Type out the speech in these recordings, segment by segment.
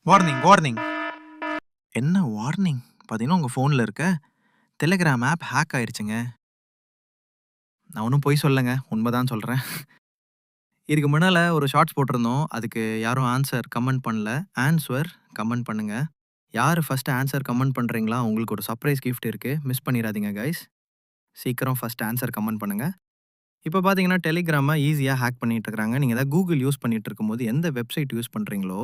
Warning, warning. என்ன warning? பார்த்தீங்கன்னா, உங்க ஃபோன்ல இருக்க Telegram ஆப் ஹேக் ஆயிருச்சுங்க. நான் ஒண்ணும் பொய் சொல்லங்க. உண்ம தான் சொல்றேன். இதுக்கு முன்னால ஒரு ஷார்ட்ஸ் போட்டிருந்தோம். அதுக்கு யாரும் கமெண்ட் பண்ணல. ஆன்ஸ்வர் கமெண்ட் பண்ணுங்க. யாரு ஃபர்ஸ்ட் கமெண்ட் பண்றீங்களோ, உங்களுக்கு ஒரு சர்ப்ரைஸ் கிஃப்ட் இருக்கு. மிஸ் பண்ணிறாதீங்க கைஸ். சீக்கிரம் ஃபர்ஸ்ட் கமெண்ட் பண்ணுங்க. இப்ப பார்த்தீங்கன்னா, Telegramம ஈஸியா ஹேக் பண்ணிட்டு இருக்காங்க. நீங்க ஏதாவது Google யூஸ் பண்ணிட்டு இருக்கும்போது, எந்த வெப்சைட் யூஸ் பண்றீங்களோ,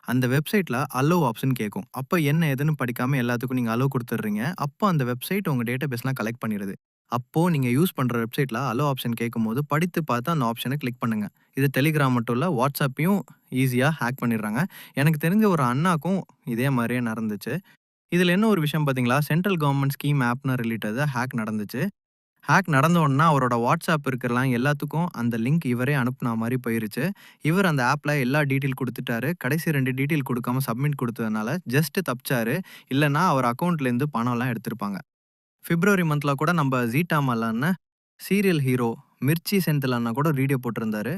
அந்த வெப்சைட்ல அலோவ் ஆப்ஷன் கேட்கும். அப்ப என்ன ஏதுன்னு படிக்காம எல்லாத்துக்கும் நீங்க அலோவ் குடுத்துடுறீங்க. அப்போ அந்த வெப்சைட் உங்க டேட்டாபேஸ்லாம் கலெக்ட் பண்ணிருது. அப்போ நீங்க யூஸ் பண்ற வெப்சைட்ல அலோவ் ஆப்ஷன் கேட்கும்போது, படித்து பார்த்து அந்த ஆப்ஷன கிளிக் பண்ணுங்க. இது Telegram மட்டும் இல்ல, WhatsAppயும் ஈஸியா ஹேக் பண்ணிடுறாங்க. எனக்கு தெரிஞ்ச ஒரு அண்ணாக்கும் இதே மாரியே நடந்துச்சு. இதுல என்ன ஒரு விஷயம் பார்த்தீங்களா, சென்ட்ரல் கவர்ன்மென்ட் ஸ்கீம் ஆப்ன்னு ரிலேட்டடா ஹேக் நடந்துச்சு. ஹேக் நடந்த உடனே அவரோட WhatsApp இருக்கலாம் எல்லாத்துக்கும் அந்த லிங்க் இவரே அனுப்புனா மாரி போயிருச்சு. இவர் அந்த ஆப்ல எல்லா டீட்டெயில் குடுத்துட்டாரு. கடைசி 2 டீட்டெயில் குடுக்காம சப்மிட் குடுத்ததுனால ஜஸ்ட் தப்பிச்சாரு. இல்லன்னா அவர் அக்கவுண்ட்லேருந்து பணம்லாம் எடுத்திருப்பாங்க. பிப்ரவரி மந்த்ல கூட நம்ப ஜீ தமிழ் அண்ணன் சீரியல் ஹீரோ மிர்ச்சி செந்தில் அண்ணா கூட வீடியோ போட்டிருந்தாரு.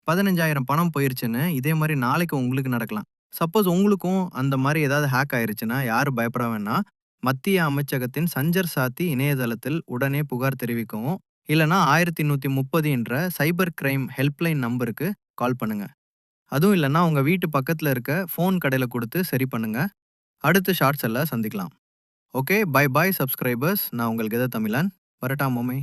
15,000 பணம் போயிருச்சுன்னு. இதே மாரி நாளைக்கு உங்களுக்கு நடக்கலாம். சப்போஸ் உங்களுக்கும் அந்த மாரி ஏதாவது ஹேக் ஆயிருச்சுன்னா, யாரும் பயப்பட வேணாம். மத்திய அமைச்சகத்தின் சஞ்சர் சாத்தி இணையதளத்தில் உடனே புகார் தெரிவிக்கவும், இல்லன்னா 1130 என்ற சைபர் கிரைம் ஹெல்ப்லைன் நம்பருக்கு கால் பண்ணுங்க. அதுவும் இல்லன்னா, உங்க வீட்டு பக்கத்துல இருக்க ஃபோன் கடையில குடுத்து சரி பண்ணுங்க. அடுத்த ஷார்ட்ஸ்ல சந்திக்கலாம். ஓகே. Bye bye subscribers. நான் உங்கள் கெத தமிழன். வரட்டா மாமே!